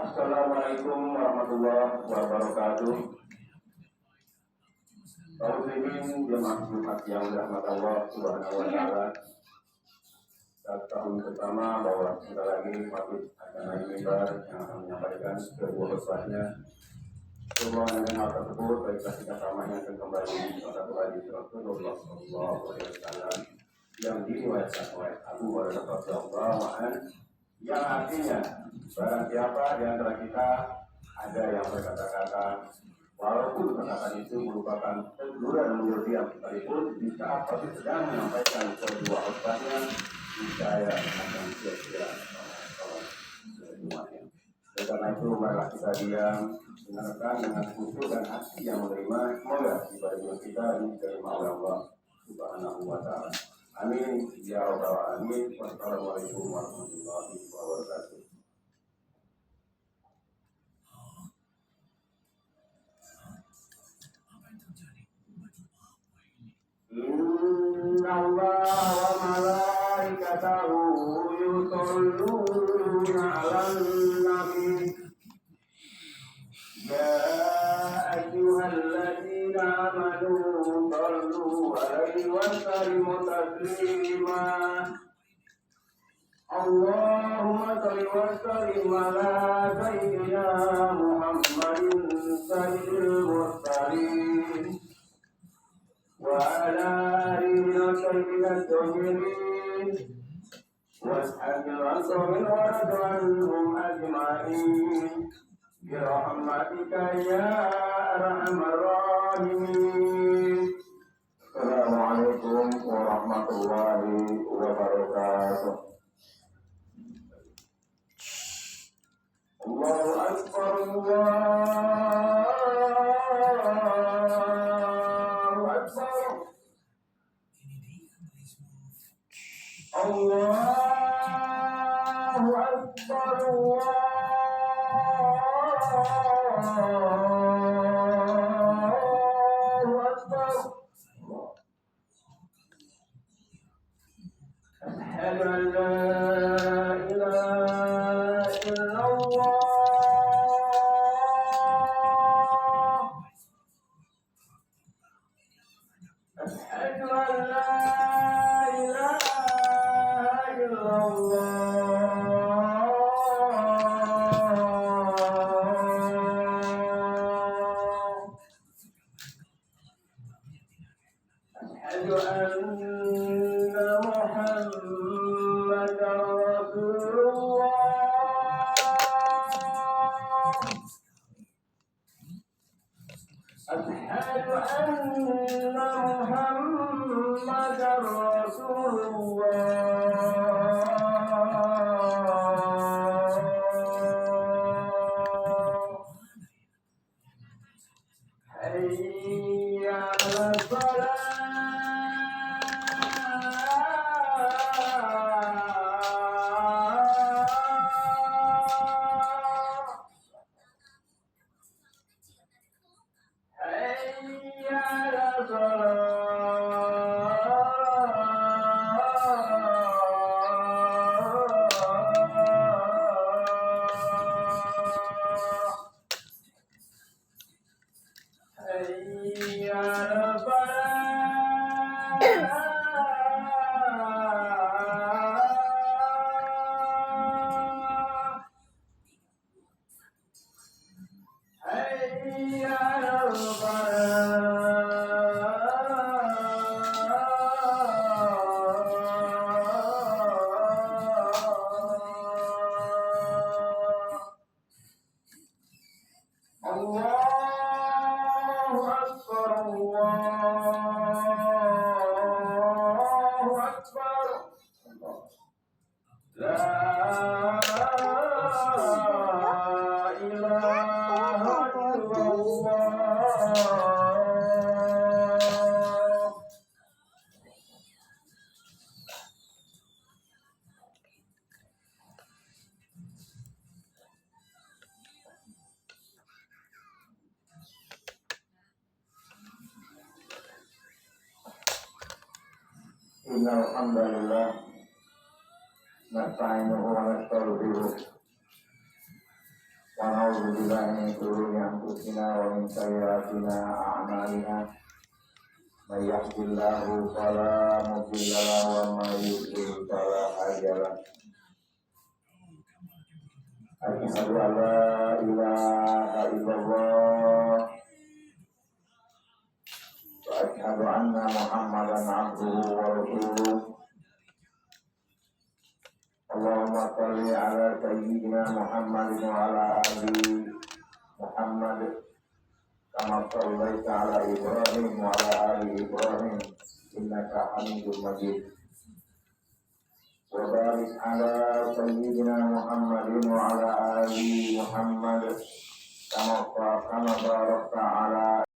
Assalamualaikum warahmatullahi wabarakatuh. Kaum muslimin jemaah Jumat yang dirahmati Allah Subhanahu wa taala. Tahun pertama bahwa sebentar lagi Habib akan naik mimbar yang akan menyampaikan sebuah khutbahnya. Semua dengan hal tersebut baik kita sama yang akan kembali satu hadis Rasulullah sallallahu alaihi wasallam yang diriwayatkan oleh Abu Hurairah radhiyallahu anhu yang artinya barang siapa di antara kita ada yang berkata-kata walaupun perkataan itu merupakan teguran menurut sekalipun jika pasti sedang menyampaikan kedua khutbahnya saya akan sia-sia semuanya. Karena itu marilah kita diam dengarkan dengan khusyuk dan hati yang menerima. Semoga ibadah kita diterima oleh Allah Subhanahu wa taala. Amin ya rabbal alamin. Wassalamualaikum warahmatullahi wabarakatuh. Inna Allah wa malaikatahu yusholluna 'alan nabi. Ya ayyuhalladzina amanu shallu 'alaihi wa sallimu taslima. Allahumma shalli wa sallim ala sayyidina Muhammadin sayyidil mursalin wa ala alihi at-tahirin wa ashabil rasul wa radwanhum ajma'in bi rahmatika ya arhamar rahimin. Assalamualaikum warahmatullahi wabarakatuh. Allahu Akbar, Allahu Akbar, Allahu Akbar, Allahu Akbar. Asyhadu an la ilaha illallah. Asyhadu an la ilaha illallah. Asyhadu anna Muhammadan Rasulullah. Asyhadu anna Muhammadan Rasulullah. Hayya 'alal salah. Hayya 'alal salah. Hayya 'alal falah. Hayya 'alal falah. Allahu Akbar, Allahu Akbar. La ilaha illallah. Innal hamdalillah nasta'inuhu wa nastaghfiruh wa na'udzu billahi min shururi anfusina wa min sayyiati a'malina. May yahdihillahu fala mudilla lahu wa may yudlil fala hadiya lahu. Asyhadu an la ilaha illallah wa asyhadu anna Muhammadan abduhu wa rasuluh. Allahumma shalli ala sayyidina Muhammadin wa ala ali Muhammad kama shallaita ala Ibrahim wa ala ali Ibrahim innaka Hamidum Majid. Wa barik ala sayyidina Muhammadin wa ala ali Muhammad kama barakta ala